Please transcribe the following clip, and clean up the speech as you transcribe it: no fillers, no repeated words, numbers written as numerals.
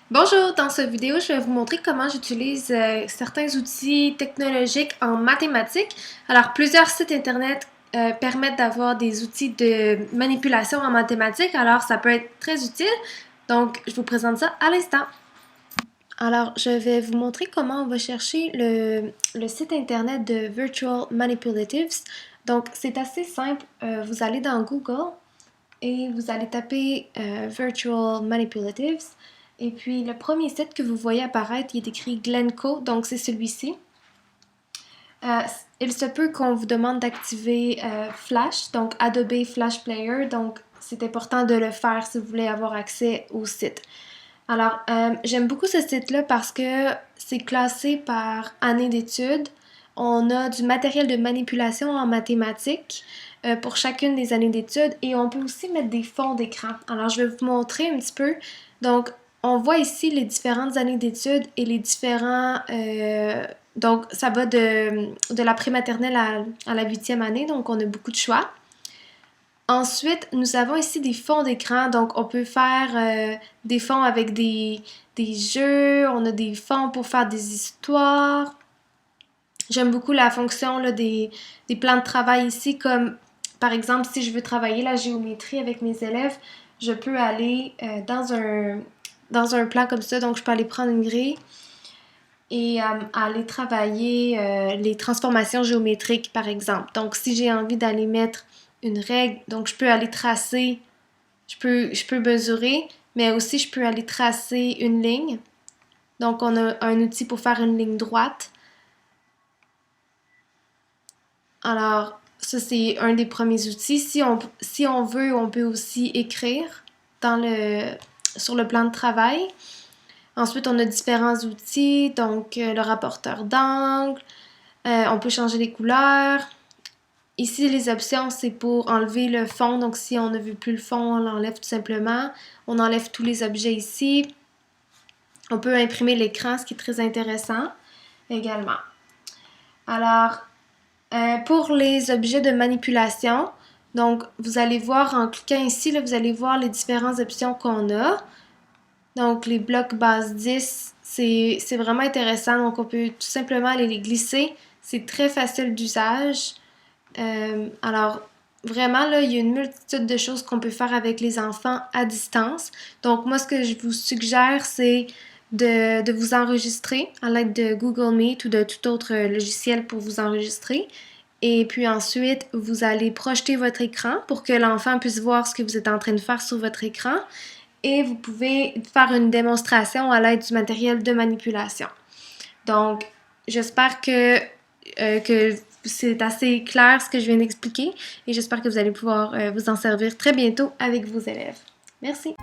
Bonjour, dans cette vidéo, je vais vous montrer comment j'utilise certains outils technologiques en mathématiques. Alors, plusieurs sites internet permettent d'avoir des outils de manipulation en mathématiques, alors ça peut être très utile. Donc, je vous présente ça à l'instant. Alors, je vais vous montrer comment on va chercher le site internet de Virtual Manipulatives. Donc, c'est assez simple. Vous allez dans Google et vous allez taper Virtual Manipulatives. Et puis le premier site que vous voyez apparaître, il est écrit Glencoe, donc c'est celui-ci. Il se peut qu'on vous demande d'activer Flash, donc Adobe Flash Player, donc c'est important de le faire si vous voulez avoir accès au site. Alors, j'aime beaucoup ce site-là parce que c'est classé par année d'études. On a du matériel de manipulation en mathématiques pour chacune des années d'études et on peut aussi mettre des fonds d'écran. Alors, je vais vous montrer un petit peu. Donc, on voit ici les différentes années d'études et les différents... donc, ça va de la prématernelle à la 8e année, donc on a beaucoup de choix. Ensuite, nous avons ici des fonds d'écran, donc on peut faire des fonds avec des jeux, on a des fonds pour faire des histoires. J'aime beaucoup la fonction là, des plans de travail ici, comme par exemple si je veux travailler la géométrie avec mes élèves, je peux aller dans un plan comme ça, donc je peux aller prendre une grille et aller travailler les transformations géométriques par exemple. Donc si j'ai envie d'aller mettre une règle, donc je peux aller tracer, je peux mesurer, mais aussi je peux aller tracer une ligne. Donc on a un outil pour faire une ligne droite. Alors ça c'est un des premiers outils. Si on veut, on peut aussi écrire sur le plan de travail. Ensuite, on a différents outils, donc le rapporteur d'angle, on peut changer les couleurs. Ici, les options, c'est pour enlever le fond. Donc, si on ne veut plus le fond, on l'enlève tout simplement. On enlève tous les objets ici. On peut imprimer l'écran, ce qui est très intéressant également. Alors, pour les objets de manipulation, donc, vous allez voir en cliquant ici, là, vous allez voir les différentes options qu'on a. Donc, les blocs base 10, c'est vraiment intéressant. Donc, on peut tout simplement aller les glisser. C'est très facile d'usage. Alors, vraiment, là, il y a une multitude de choses qu'on peut faire avec les enfants à distance. Donc, moi, ce que je vous suggère, c'est de vous enregistrer à l'aide de Google Meet ou de tout autre logiciel pour vous enregistrer. Et puis ensuite, vous allez projeter votre écran pour que l'enfant puisse voir ce que vous êtes en train de faire sur votre écran. Et vous pouvez faire une démonstration à l'aide du matériel de manipulation. Donc, j'espère que c'est assez clair ce que je viens d'expliquer et j'espère que vous allez pouvoir vous en servir très bientôt avec vos élèves. Merci!